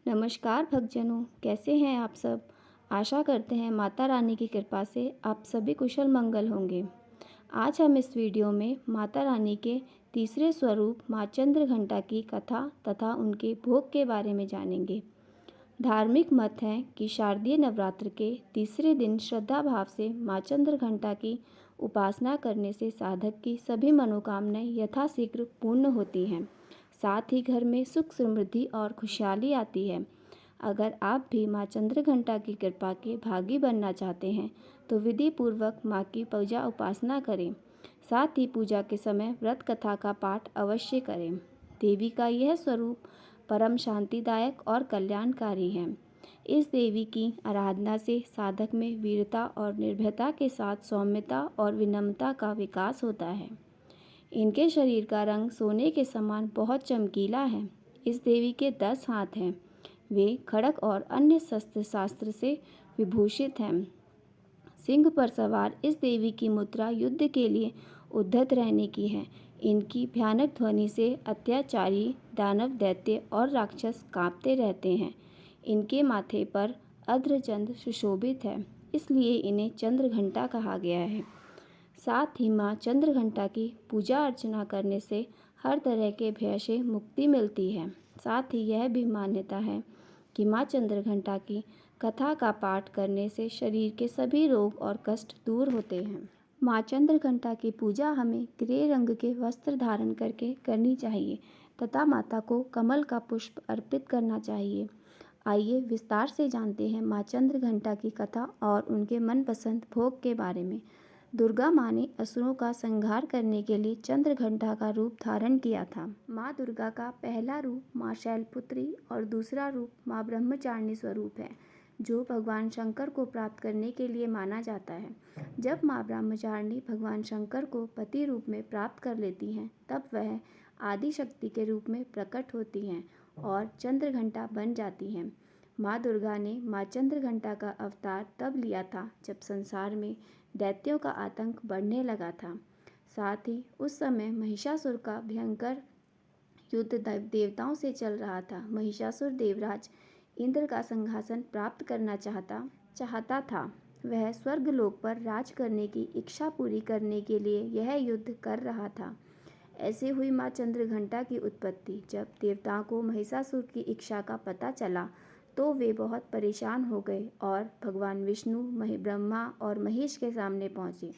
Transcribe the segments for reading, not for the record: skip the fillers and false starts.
नमस्कार भक्तजनों, कैसे हैं आप सब। आशा करते हैं माता रानी की कृपा से आप सभी कुशल मंगल होंगे। आज हम इस वीडियो में माता रानी के तीसरे स्वरूप माँ चंद्रघंटा की कथा तथा उनके भोग के बारे में जानेंगे। धार्मिक मत है कि शारदीय नवरात्र के तीसरे दिन श्रद्धा भाव से माँ चंद्रघंटा की उपासना करने से साधक की सभी मनोकामनाएं यथाशीघ्र पूर्ण होती हैं। साथ ही घर में सुख समृद्धि और खुशहाली आती है। अगर आप भी माँ चंद्रघंटा की कृपा के भागी बनना चाहते हैं तो विधि पूर्वक माँ की पूजा उपासना करें। साथ ही पूजा के समय व्रत कथा का पाठ अवश्य करें। देवी का यह स्वरूप परम शांतिदायक और कल्याणकारी है। इस देवी की आराधना से साधक में वीरता और निर्भयता के साथ सौम्यता और विनम्रता का विकास होता है। इनके शरीर का रंग सोने के समान बहुत चमकीला है। इस देवी के 10 हाथ हैं। वे खड्ग और अन्य शस्त्र शास्त्र से विभूषित हैं। सिंह पर सवार इस देवी की मुद्रा युद्ध के लिए उद्धत रहने की है। इनकी भयानक ध्वनि से अत्याचारी दानव, दैत्य और राक्षस कांपते रहते हैं। इनके माथे पर अर्धचंद्र सुशोभित है, इसलिए इन्हें चंद्रघंटा कहा गया है। साथ ही माँ चंद्रघंटा की पूजा अर्चना करने से हर तरह के भय से मुक्ति मिलती है। साथ ही यह भी मान्यता है कि माँ चंद्रघंटा की कथा का पाठ करने से शरीर के सभी रोग और कष्ट दूर होते हैं। माँ चंद्रघंटा की पूजा हमें ग्रे रंग के वस्त्र धारण करके करनी चाहिए तथा माता को कमल का पुष्प अर्पित करना चाहिए। आइए विस्तार से जानते हैं माँ चंद्रघंटा की कथा और उनके मनपसंद भोग के बारे में। दुर्गा माँ ने असुरों का संहार करने के लिए चंद्रघंटा का रूप धारण किया था। माँ दुर्गा का पहला रूप माँ शैलपुत्री और दूसरा रूप माँ ब्रह्मचारिणी स्वरूप है, जो भगवान शंकर को प्राप्त करने के लिए माना जाता है। जब माँ ब्रह्मचारिणी भगवान शंकर को पति रूप में प्राप्त कर लेती हैं, तब वह आदि शक्ति के रूप में प्रकट होती हैं और चंद्रघंटा बन जाती हैं। माँ दुर्गा ने माँ चंद्रघंटा का अवतार तब लिया था जब संसार में दैत्यों का आतंक बढ़ने लगा था। साथ ही उस समय महिषासुर का भयंकर युद्ध देवताओं से चल रहा था। महिषासुर देवराज इंद्र का सिंहासन प्राप्त करना चाहता था। वह स्वर्गलोक पर राज करने की इच्छा पूरी करने के लिए यह युद्ध कर रहा था। ऐसे हुई माँ चंद्रघंटा की उत्पत्ति। जब देवताओं को महिषासुर की इच्छा का पता चला तो वे बहुत परेशान हो गए और भगवान विष्णु, ब्रह्मा और महेश के सामने पहुँचे।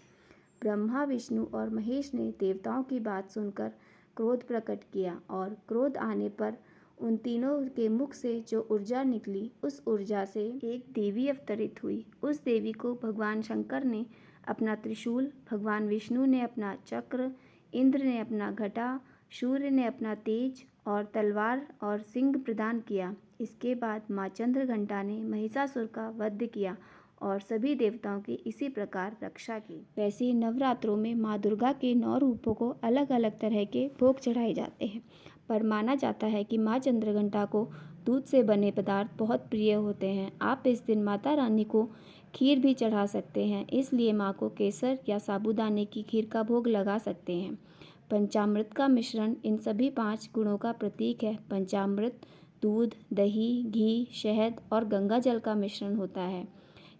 ब्रह्मा, विष्णु और महेश ने देवताओं की बात सुनकर क्रोध प्रकट किया और क्रोध आने पर उन तीनों के मुख से जो ऊर्जा निकली, उस ऊर्जा से एक देवी अवतरित हुई। उस देवी को भगवान शंकर ने अपना त्रिशूल, भगवान विष्णु ने अपना चक्र, इंद्र ने अपना घटा, सूर्य ने अपना तेज और तलवार और सिंह प्रदान किया। इसके बाद माँ चंद्रघंटा ने महिषासुर का वध किया और सभी देवताओं की इसी प्रकार रक्षा की। वैसे नवरात्रों में माँ दुर्गा के 9 रूपों को अलग अलग तरह के भोग चढ़ाए जाते हैं, पर माना जाता है कि माँ चंद्रघंटा को दूध से बने पदार्थ बहुत प्रिय होते हैं। आप इस दिन माता रानी को खीर भी चढ़ा सकते हैं, इसलिए माँ को केसर या साबूदाने की खीर का भोग लगा सकते हैं। पंचामृत का मिश्रण इन सभी 5 गुणों का प्रतीक है। पंचामृत दूध, दही, घी, शहद और गंगा जल का मिश्रण होता है।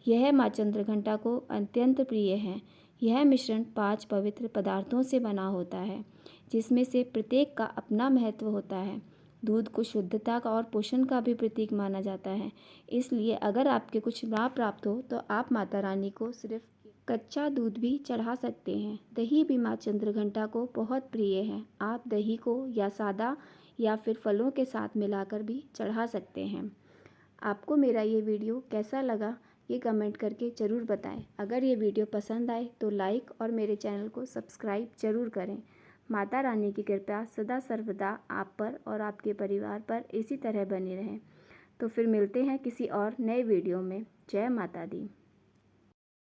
यह माँ चंद्रघंटा को अत्यंत प्रिय है। यह मिश्रण 5 पवित्र पदार्थों से बना होता है, जिसमें से प्रत्येक का अपना महत्व होता है। दूध को शुद्धता का और पोषण का भी प्रतीक माना जाता है, इसलिए अगर आपके कुछ ना प्राप्त हो तो आप माता रानी को सिर्फ कच्चा दूध भी चढ़ा सकते हैं। दही भी माँ चंद्रघंटा को बहुत प्रिय है। आप दही को या सादा या फिर फलों के साथ मिलाकर भी चढ़ा सकते हैं। आपको मेरा ये वीडियो कैसा लगा, ये कमेंट करके ज़रूर बताएं। अगर ये वीडियो पसंद आए तो लाइक और मेरे चैनल को सब्सक्राइब ज़रूर करें। माता रानी की कृपा सदा सर्वदा आप पर और आपके परिवार पर इसी तरह बनी रहे। तो फिर मिलते हैं किसी और नए वीडियो में। जय माता दी।